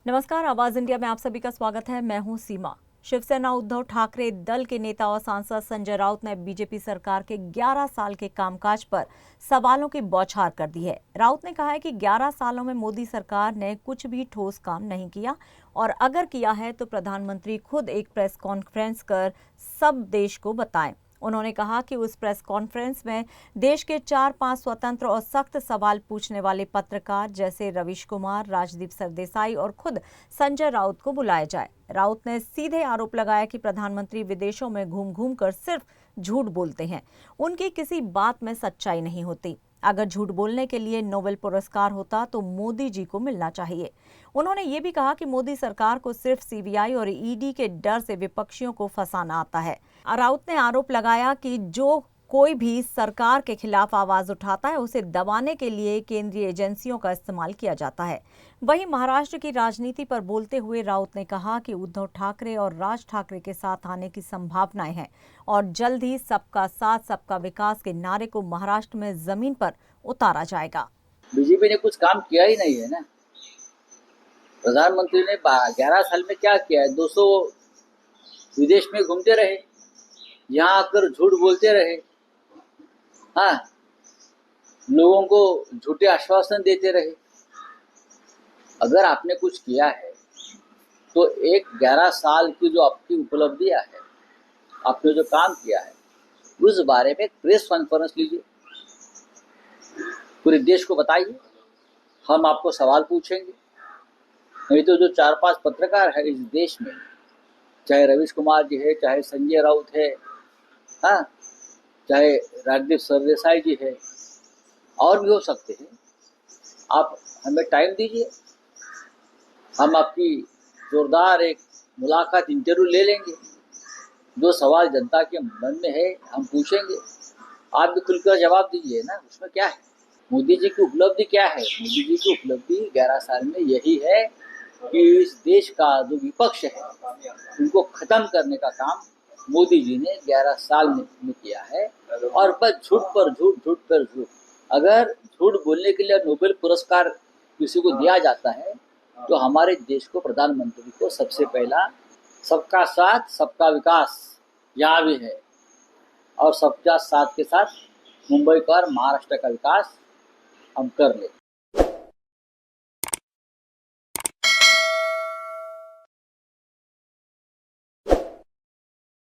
नमस्कार, आवाज इंडिया में आप सभी का स्वागत है। मैं हूं सीमा। शिवसेना उद्धव ठाकरे दल के नेता और सांसद संजय राउत ने बीजेपी सरकार के 11 साल के कामकाज पर सवालों की बौछार कर दी है। राउत ने कहा है कि 11 सालों में मोदी सरकार ने कुछ भी ठोस काम नहीं किया और अगर किया है तो प्रधानमंत्री खुद एक प्रेस कॉन्फ्रेंस कर सब देश को बताएं। उन्होंने कहा कि उस प्रेस कॉन्फ्रेंस में देश के 4-5 स्वतंत्र और सख्त सवाल पूछने वाले पत्रकार जैसे रवीश कुमार, राजदीप सरदेसाई और खुद संजय राउत को बुलाया जाए। राउत ने सीधे आरोप लगाया कि प्रधानमंत्री विदेशों में घूम घूम कर सिर्फ झूठ बोलते हैं, उनकी किसी बात में सच्चाई नहीं होती। अगर झूठ बोलने के लिए नोबेल पुरस्कार होता तो मोदी जी को मिलना चाहिए। उन्होंने ये भी कहा कि मोदी सरकार को सिर्फ सीबीआई और ईडी के डर से विपक्षियों को फंसाना आता है। राउत ने आरोप लगाया कि जो कोई भी सरकार के खिलाफ आवाज उठाता है उसे दबाने के लिए केंद्रीय एजेंसियों का इस्तेमाल किया जाता है। वहीं महाराष्ट्र की राजनीति पर बोलते हुए राउत ने कहा कि उद्धव ठाकरे और राज ठाकरे के साथ आने की संभावनाएं हैं और जल्द ही सबका साथ सबका विकास के नारे को महाराष्ट्र में जमीन पर उतारा जाएगा। बीजेपी ने कुछ काम किया ही नहीं है ना। प्रधानमंत्री ने 11 साल में क्या किया है? 200 विदेश में घूमते रहे, यहाँ आकर झूठ बोलते रहे, हाँ, लोगों को झूठे आश्वासन देते रहे। अगर आपने कुछ किया है तो एक 11 साल की जो आपकी उपलब्धियां है, आपने जो काम किया है, उस बारे में प्रेस कॉन्फ्रेंस लीजिए, पूरे देश को बताइए। हम आपको सवाल पूछेंगे। नहीं तो जो 4-5 पत्रकार है इस देश में, चाहे रवीश कुमार जी है, चाहे संजय राउत है, हाँ, चाहे राजदीप सरदेसाई जी है, और भी हो सकते हैं। आप हमें टाइम दीजिए, हम आपकी जोरदार एक मुलाकात इंटरव्यू ले लेंगे। जो सवाल जनता के मन में है हम पूछेंगे, आप भी खुलकर जवाब दीजिए ना। उसमें क्या है? मोदी जी की उपलब्धि क्या है? मोदी जी की उपलब्धि 11 साल में यही है कि इस देश का जो विपक्ष है उनको खत्म करने का काम मोदी जी ने 11 साल में किया है। और बस झूठ पर झूठ, झूठ पर झूठ। अगर झूठ बोलने के लिए नोबेल पुरस्कार किसी को दिया जाता है तो हमारे देश को, प्रधानमंत्री को सबसे पहला सबका साथ सबका विकास यहाँ भी है, और सबका साथ के साथ मुंबई का और महाराष्ट्र का विकास हम कर लेते हैं।